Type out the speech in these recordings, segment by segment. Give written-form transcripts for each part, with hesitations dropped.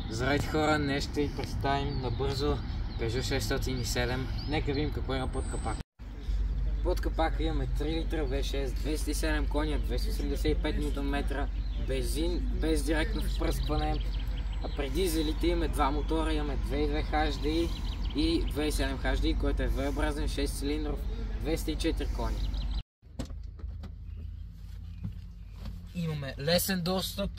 Здравейте хора, днес ще ви представим набързо Peugeot 607. Нека видим какво има под капак. Под капака имаме 3 литра V6, 207 коня, 285 Нм, бензин без директно впръскване. А при дизелите имаме два мотора, имаме 2.2 HDI и 2.7 HDI, който е V-образен 6 цилиндров, 204 коня. Имаме лесен достъп.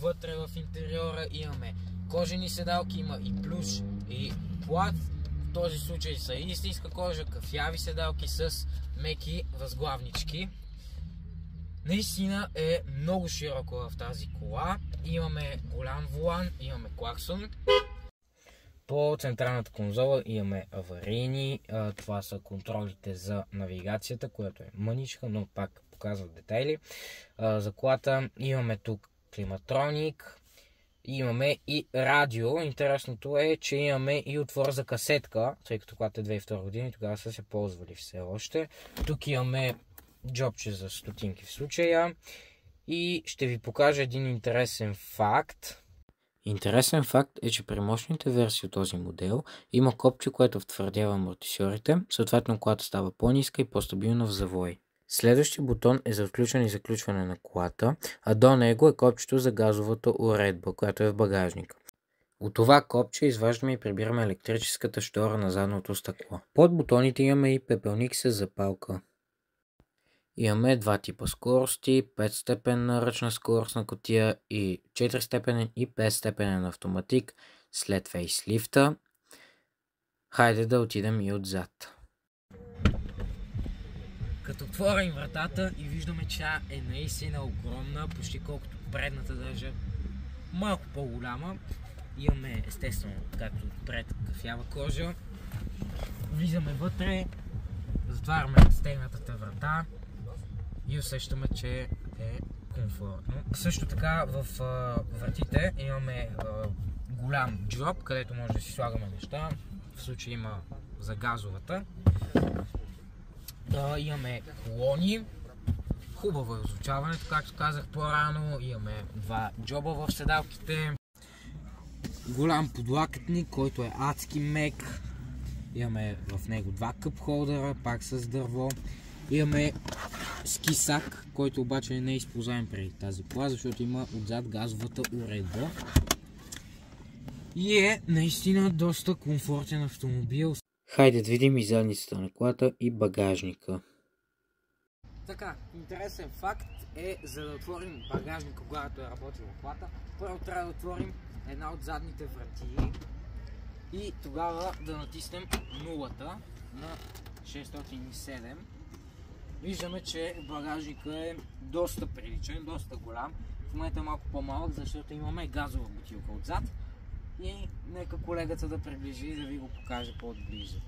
Вътре в интериора имаме кожени седалки, има и плюш и плат. В този случай са истинска кожа, кафяви седалки с меки възглавнички. Наистина е много широко в тази кола. Имаме голям волан, имаме клаксон. По централната конзола имаме аварийни. Това са контролите за навигацията, което е мъничка, но пак показват детайли. За колата имаме тук климатроник, имаме и радио. Интересното е, че имаме и отвор за касетка, тъй като колата е 2002 година и тогава са се ползвали все още. Тук имаме джобче за стотинки в случая и ще ви покажа един интересен факт. Интересен факт е, че при мощните версии от този модел има копче, което втвърдява амортисьорите, съответно колата става по-ниска и по-стабилна в завой. Следващия бутон е за отключване и заключване на колата, а до него е копчето за газовата уредба, която е в багажника. От това копче изваждаме и прибираме електрическата щора на задното стъкло. Под бутоните имаме и пепелник с запалка. Имаме два типа скорости, 5-степенна ръчна скоростна кутия и 4-степенен и 5-степенен автоматик след фейслифта. Хайде да отидем и отзад. Като отворим вратата и виждаме, че тя е наистина огромна, почти колкото предната, даже малко по-голяма. Имаме естествено, както отпред, кафява кожа. Влизаме вътре, затваряме стегнатата врата и усещаме, че е комфортно. Също така в вратите имаме голям джоб, където може да си слагаме неща. В случай има за газовата. Имаме колони, хубаво е озвучаването, както казах по-рано. Имаме два джоба в седалките, голям подлакътник, който е адски мек. Имаме в него два къп холдера, пак с дърво. Имаме скисак, който обаче не е използваем преди тази кола, защото има отзад газовата уредба. И е наистина доста комфортен автомобил. Хайде да видим и задницата на колата и багажника. Така, интересен факт е, за да отворим багажника, когато е работила колата, първо трябва да отворим една от задните врати и тогава да натиснем нулата на 607. Виждаме, че багажника е доста приличен, доста голям. В момента е малко по-малък, защото имаме газова бутилка отзад. И нека колегата да приближи и да ви го покаже по-отблизо.